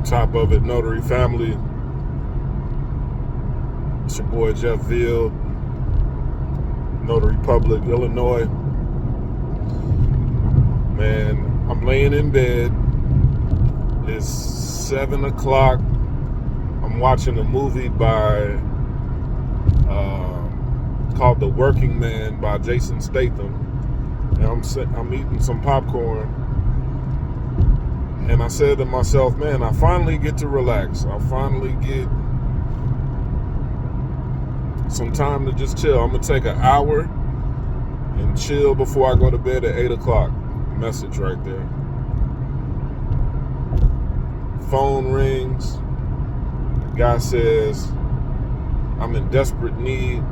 Top of it, Notary family. It's your boy Jeff Ville, Notary Public, Illinois. Man, I'm laying in bed. It's 7 o'clock. I'm watching a movie by called The Working Man by Jason Statham. And I'm eating some popcorn. And I said to myself, man, I finally get to relax. I finally get some time to just chill. I'm going to take an hour and chill before I go to bed at 8 o'clock. Message right there. Phone rings. The guy says, I'm in desperate need.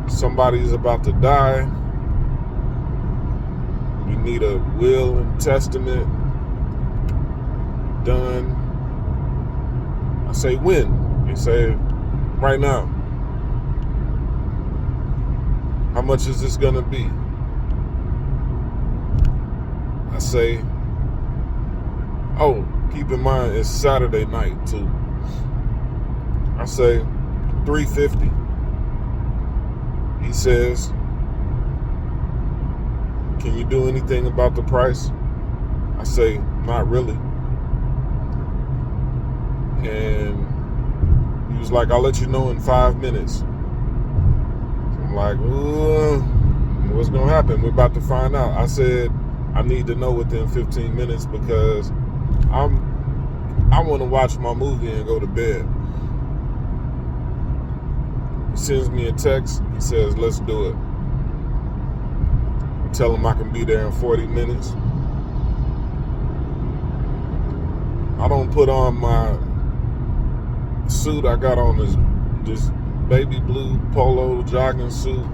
Somebody's about to die. We need a will and testament done. I say, when? They say, right now. How much is this gonna be? I say, oh, keep in mind it's Saturday night too. I say, $350. He says, can you do anything about the price? I say, not really. And he was like, I'll let you know in 5 minutes. So I'm like, what's gonna happen? We're about to find out. I said, I need to know within 15 minutes because I want to watch my movie and go to bed. He sends me a text. He says, let's do it. I tell him I can be there in 40 minutes. I don't put on my suit. I got on this baby blue polo jogging suit.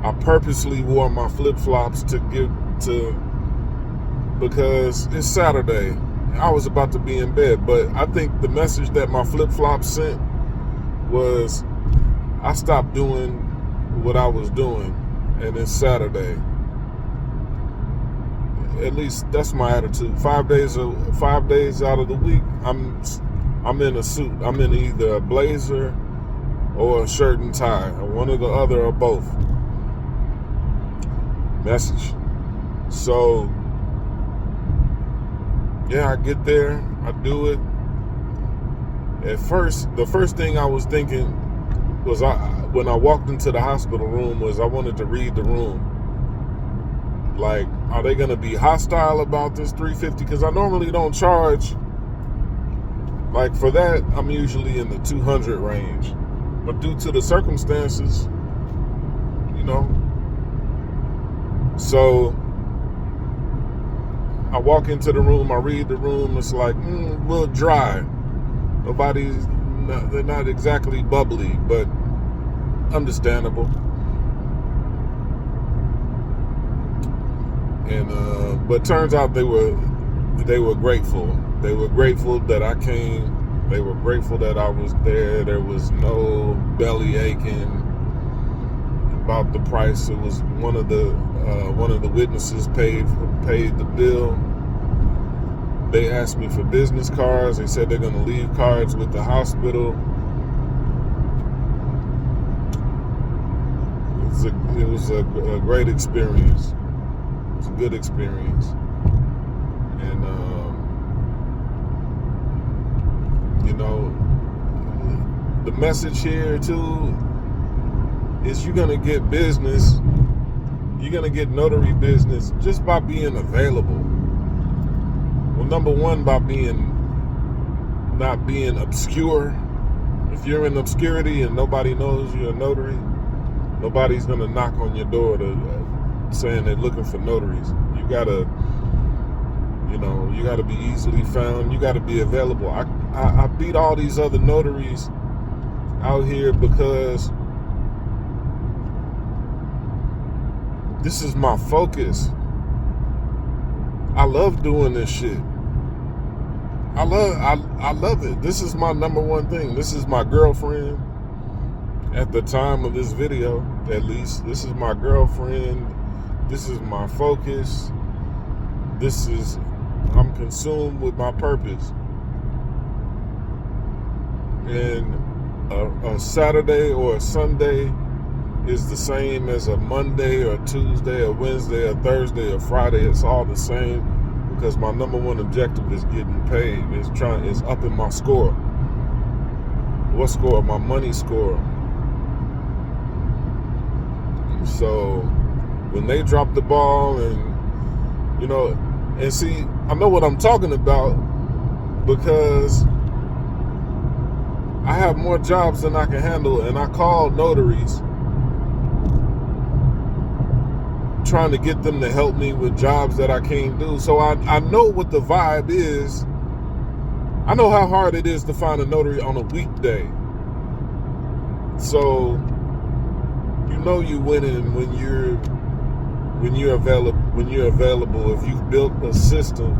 I purposely wore my flip-flops because it's Saturday. I was about to be in bed, but I think the message that my flip-flops sent was I stopped doing what I was doing, and it's Saturday. At least that's my attitude. 5 days out of the week, I'm in a suit. I'm in either a blazer or a shirt and tie, or one or the other, or both. Message. So yeah, I get there, I do it. At first, the first thing I was thinking was, when I walked into the hospital room, was I wanted to read the room. Like, are they going to be hostile about this $350? Because I normally don't charge. Like, for that, I'm usually in the 200 range. But due to the circumstances, you know. So I walk into the room, I read the room. It's like, a little dry. They're not exactly bubbly, but understandable. And but turns out they were grateful. They were grateful that I came. They were grateful that I was there. There was no belly aching about the price. It was one of the witnesses paid the bill. They asked me for business cards. They said they're going to leave cards with the hospital. It was a great experience. It was a good experience. And, you know, the message here, too, is you're going to get business. You're going to get notary business just by being available. Well, number one, by not being obscure. If you're in obscurity and nobody knows you're a notary, nobody's gonna knock on your door saying they're looking for notaries. You gotta be easily found. You gotta be available. I beat all these other notaries out here because this is my focus. I love doing this shit. I love it. This is my number one thing. This is my girlfriend. At the time of this video, at least, this is my girlfriend. This is my focus. I'm consumed with my purpose. And a Saturday or a Sunday is the same as a Monday or Tuesday or Wednesday or Thursday or Friday. It's all the same because my number one objective is getting paid. It's upping my score. What score? My money score. So when they drop the ball and see, I know what I'm talking about because I have more jobs than I can handle, and I call notaries trying to get them to help me with jobs that I can't do. So I know what the vibe is. I know how hard it is to find a notary on a weekday. So you're winning when you're available. If you've built a system,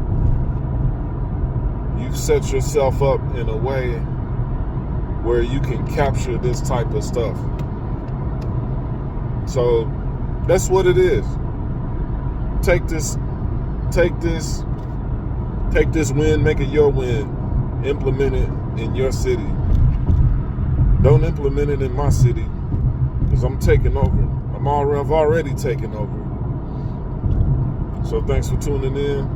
you've set yourself up in a way where you can capture this type of stuff. So that's what it is. Take this win, make it your win. Implement it in your city. Don't implement it in my city, because I'm taking over. I've already taken over. So thanks for tuning in.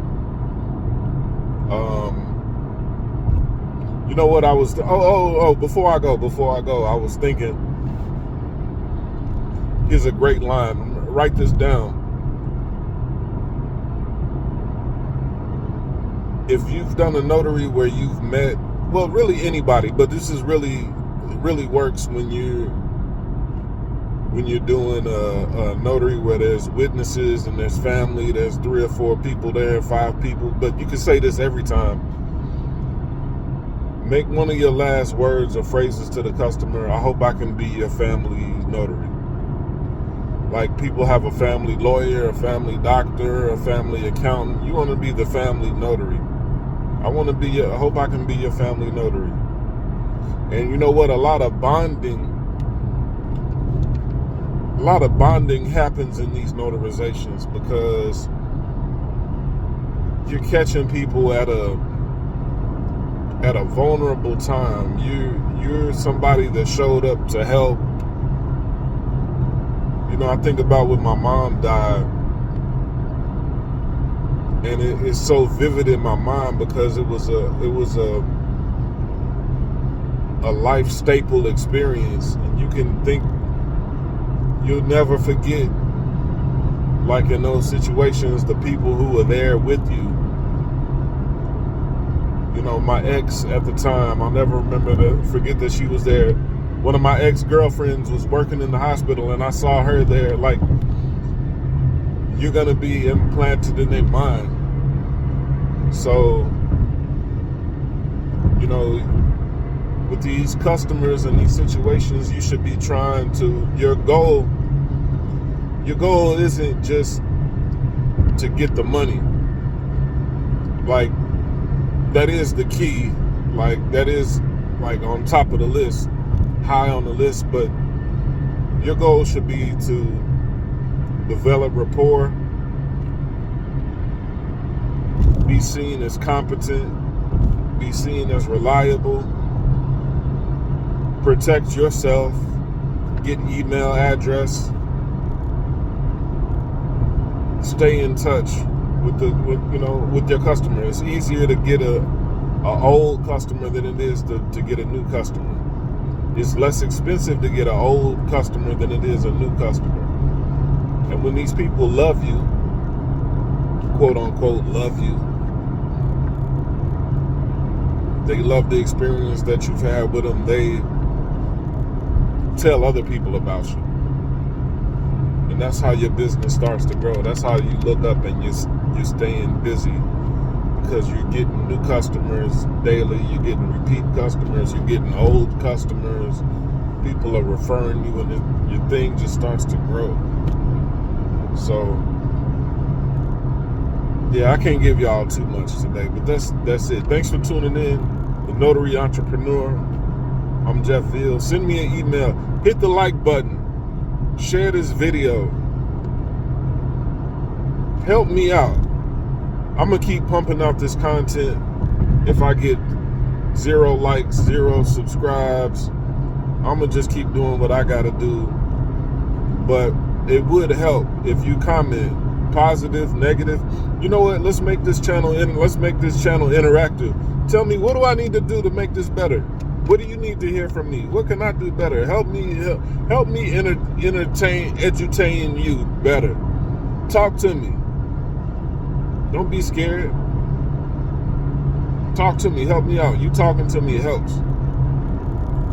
You know what I was? Before I go, I was thinking. Here's a great line. Write this down. If you've done a notary where you've met, well, really anybody, but this is really works when you're doing a notary where there's witnesses and there's family, there's 3 or 4 people there, 5 people, but you can say this every time. Make one of your last words or phrases to the customer, I hope I can be your family notary. Like people have a family lawyer, a family doctor, a family accountant. You want to be the family notary. I hope I can be your family notary. And you know what? A lot of bonding happens in these notarizations because you're catching people at a vulnerable time. You're somebody that showed up to help. I think about when my mom died, and it's so vivid in my mind because it was a life staple experience, and you can think you'll never forget, like in those situations, the people who were there with you. My ex at the time, I'll never forget that she was there. One of my ex-girlfriends was working in the hospital, and I saw her there. Like, you're going to be implanted in their mind. So, with these customers and these situations, you should be trying to, your goal isn't just to get the money. Like, that is the key. Like, that is, like, on top of the list. High on the list, but your goal should be to develop rapport, be seen as competent, be seen as reliable, protect yourself, get email address, stay in touch with your customer. It's easier to get a old customer than it is to get a new customer. It's less expensive to get an old customer than it is a new customer. And when these people love you, quote unquote, love you, they love the experience that you've had with them, they tell other people about you. And that's how your business starts to grow. That's how you look up and you're staying busy, because you're getting new customers daily, you're getting repeat customers, you're getting old customers, people are referring you, and your thing just starts to grow. So, yeah, I can't give y'all too much today, but that's it. Thanks for tuning in. The Notary Entrepreneur. I'm Jeff Ville. Send me an email. Hit the like button. Share this video. Help me out. I'm gonna keep pumping out this content. If I get 0 likes, 0 subscribes, I'm gonna just keep doing what I gotta do. But it would help if you comment, positive, negative. You know what? Let's make this channel interactive. Tell me, what do I need to do to make this better? What do you need to hear from me? What can I do better? Help me entertain you better. Talk to me. Don't be scared. Talk to me. Help me out. You talking to me helps.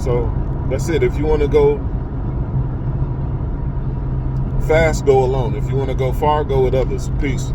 So that's it. If you want to go fast, go alone. If you want to go far, go with others. Peace.